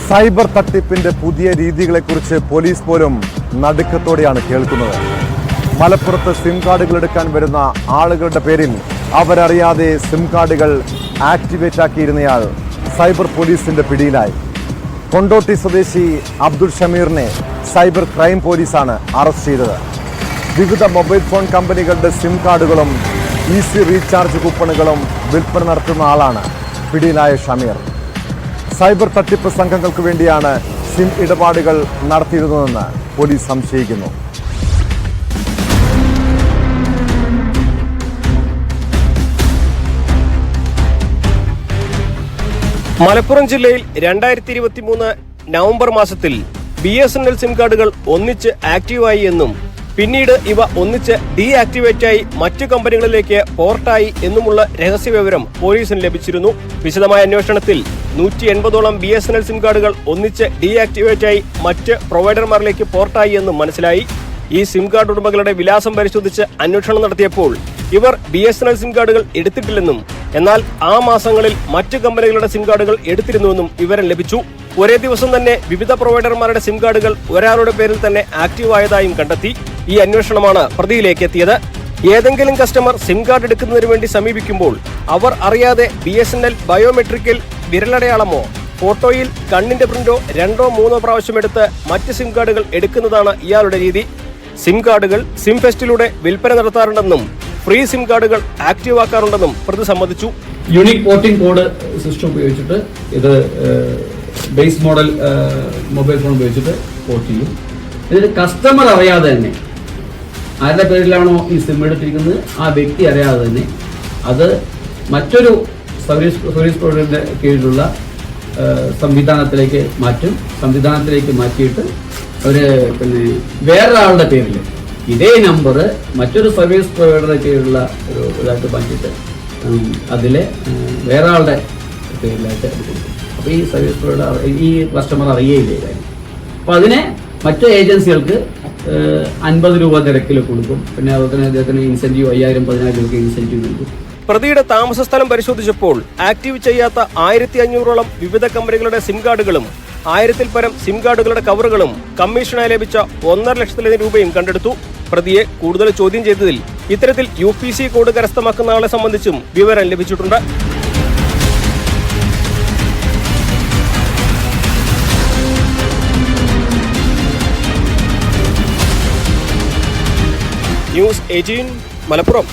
Cyber തട്ടിപ്പിന്റെ പുതിയ രീതികളെക്കുറിച്ച് police പോലും നടുക്കത്തോടെയാണ് കേൾക്കുന്നത്. മലപ്പുറത്ത് സിം കാർഡുകൾ എടുക്കാൻ വരുന്ന ആളുകളുടെ പേരിൽ അവരറിയാതെ സിം കാർഡുകൾ ആക്ടിവേറ്റ് ആക്കിയിരുന്നയാൾ സൈബർ പോലീസിന്റെ പിടിയിലായി. കൊണ്ടോട്ടി സ്വദേശി അബ്ദുൾ ഷമീറിനെ സൈബർ ക്രൈം പോലീസാണ് അറസ്റ്റ് ചെയ്തത്. വിവിധ മൊബൈൽ ഫോൺ കമ്പനികളുടെ സിം കാർഡുകളും ഈസി റീചാർജ് കൂപ്പണുകളും വിൽപ്പന നടത്തുന്ന ആളാണ് പിടിയിലായ ഷമീർ. സൈബർ തട്ടിപ്പ് സംഘങ്ങൾക്ക് വേണ്ടിയാണ് സിം ഇടപാടുകൾ നടത്തിയിരുന്നതെന്ന് പോലീസ് സംശയിക്കുന്നു. മലപ്പുറം ജില്ലയിൽ 2023 നവംബർ മാസത്തിൽ BSNL സിം കാർഡുകൾ ഒന്നിച്ച് ആക്റ്റീവായി എന്നും പിന്നീട് ഇവ ഒന്നിച്ച് ഡീആക്ടിവേറ്റായി മറ്റു കമ്പനികളിലേക്ക് പോർട്ടായി എന്നുമുള്ള രഹസ്യവിവരം പോലീസിന് ലഭിച്ചിരുന്നു. വിശദമായ അന്വേഷണത്തിൽ 180ഓളം BSNL സിം കാർഡുകൾ ഒന്നിച്ച് ഡീആക്ടിവേറ്റായി മറ്റ് പ്രൊവൈഡർമാരിലേക്ക് പോർട്ടായി എന്നും മനസ്സിലായി. ഈ സിം കാർഡ് ഉടമകളുടെ വിലാസം പരിശോധിച്ച് അന്വേഷണം നടത്തിയപ്പോൾ ഇവർ BSNL സിം കാർഡുകൾ എടുത്തിട്ടില്ലെന്നും എന്നാൽ ആ മാസങ്ങളിൽ മറ്റു കമ്പനികളുടെ സിം കാർഡുകൾ എടുത്തിരുന്നുവെന്നും വിവരം ലഭിച്ചു. ഒരേ ദിവസം തന്നെ വിവിധ പ്രൊവൈഡർമാരുടെ സിം കാർഡുകൾ ഒരാളുടെ പേരിൽ തന്നെ ആക്റ്റീവ് ആയതായും കണ്ടെത്തി. ഈ അന്വേഷണമാണ് പ്രതിയിലേക്ക് എത്തിയത്. ഏതെങ്കിലും കസ്റ്റമർ സിം കാർഡ് എടുക്കുന്നതിന് വേണ്ടി സമീപിക്കുമ്പോൾ അവർ അറിയാതെ BSNL ബയോമെട്രിക്കൽ വിരലടയാളമോ ഫോട്ടോയിൽ കണ്ണിന്റെ പ്രിന്റോ 2 or 3 പ്രാവശ്യം എടുത്ത് മറ്റ് സിം കാർഡുകൾ എടുക്കുന്നതാണ് ഇയാളുടെ രീതി. സിം കാർഡുകൾ സിം ഫെസ്റ്റിലൂടെ വിൽപ്പന നടത്താറുണ്ടെന്നും ഫ്രീ സിം കാർഡുകൾ ആക്റ്റീവ് ആക്കാറുണ്ടെന്നും പ്രതി സമ്മതിച്ചു. യൂണിക് പോർട്ടിംഗ് കോഡ് സിസ്റ്റം ഉപയോഗിച്ചിട്ട് ഇത് ബേസ് മോഡൽ മൊബൈൽ ഫോൺ ഉപയോഗിച്ചിട്ട് പോർട്ട് ചെയ്യും. ഇതിൽ കസ്റ്റമർ അറിയാതെ തന്നെ ആരുടെ പേരിലാണോ ഈ സിം എടുത്തിരിക്കുന്നത് ആ വ്യക്തി അറിയാതെ തന്നെ അത് മറ്റൊരു സർവീസ് പ്രൊവൈഡറിന്റെ കീഴിലുള്ള സംവിധാനത്തിലേക്ക് മാറ്റും. സംവിധാനത്തിലേക്ക് മാറ്റിയിട്ട് ഒരു വേറൊരാളുടെ പേരിൽ ഇതേ നമ്പർ മറ്റൊരു സർവീസ് പ്രൊവൈഡറുടെ കീഴിലുള്ള ഒരു ഇതായിട്ട് മാറ്റിയിട്ട് അതിലെ വേറെ ആളുടെ പേരിലായിട്ട് എടുക്കും. അപ്പോൾ ഈ സർവീസ് പ്രൊവൈഡർ ഈ കസ്റ്റമർ അറിയേയില്ല കാര്യം. അപ്പോൾ അതിനെ മറ്റു ഏജൻസികൾക്ക് 50 രൂപ നിരക്കിൽ കൊടുക്കും. പിന്നെ അതുപോലെ തന്നെ അദ്ദേഹത്തിന് ഇൻസെന്റീവ് 5000-10000 രൂപ ഇൻസെന്റീവ് നൽകും. പ്രതിയുടെ താമസ സ്ഥലം പരിശോധിച്ചപ്പോൾ ആക്റ്റീവ് ചെയ്യാത്ത 1500ഓളം വിവിധ കമ്പനികളുടെ സിം കാർഡുകളും 1000-ൽ പരം സിം കാർഡുകളുടെ കവറുകളും കമ്മീഷനായി ലഭിച്ച 1.5 ലക്ഷത്തിലധികം രൂപയും കണ്ടെടുത്തു. പ്രതിയെ കൂടുതൽ ചോദ്യം ചെയ്തതിൽ ഇത്തരത്തിൽ UPC കോഡ് കരസ്ഥമാക്കുന്ന ആളെ സംബന്ധിച്ചും വിവരം ലഭിച്ചിട്ടുണ്ട്. ന്യൂസ് 18 മലപ്പുറം.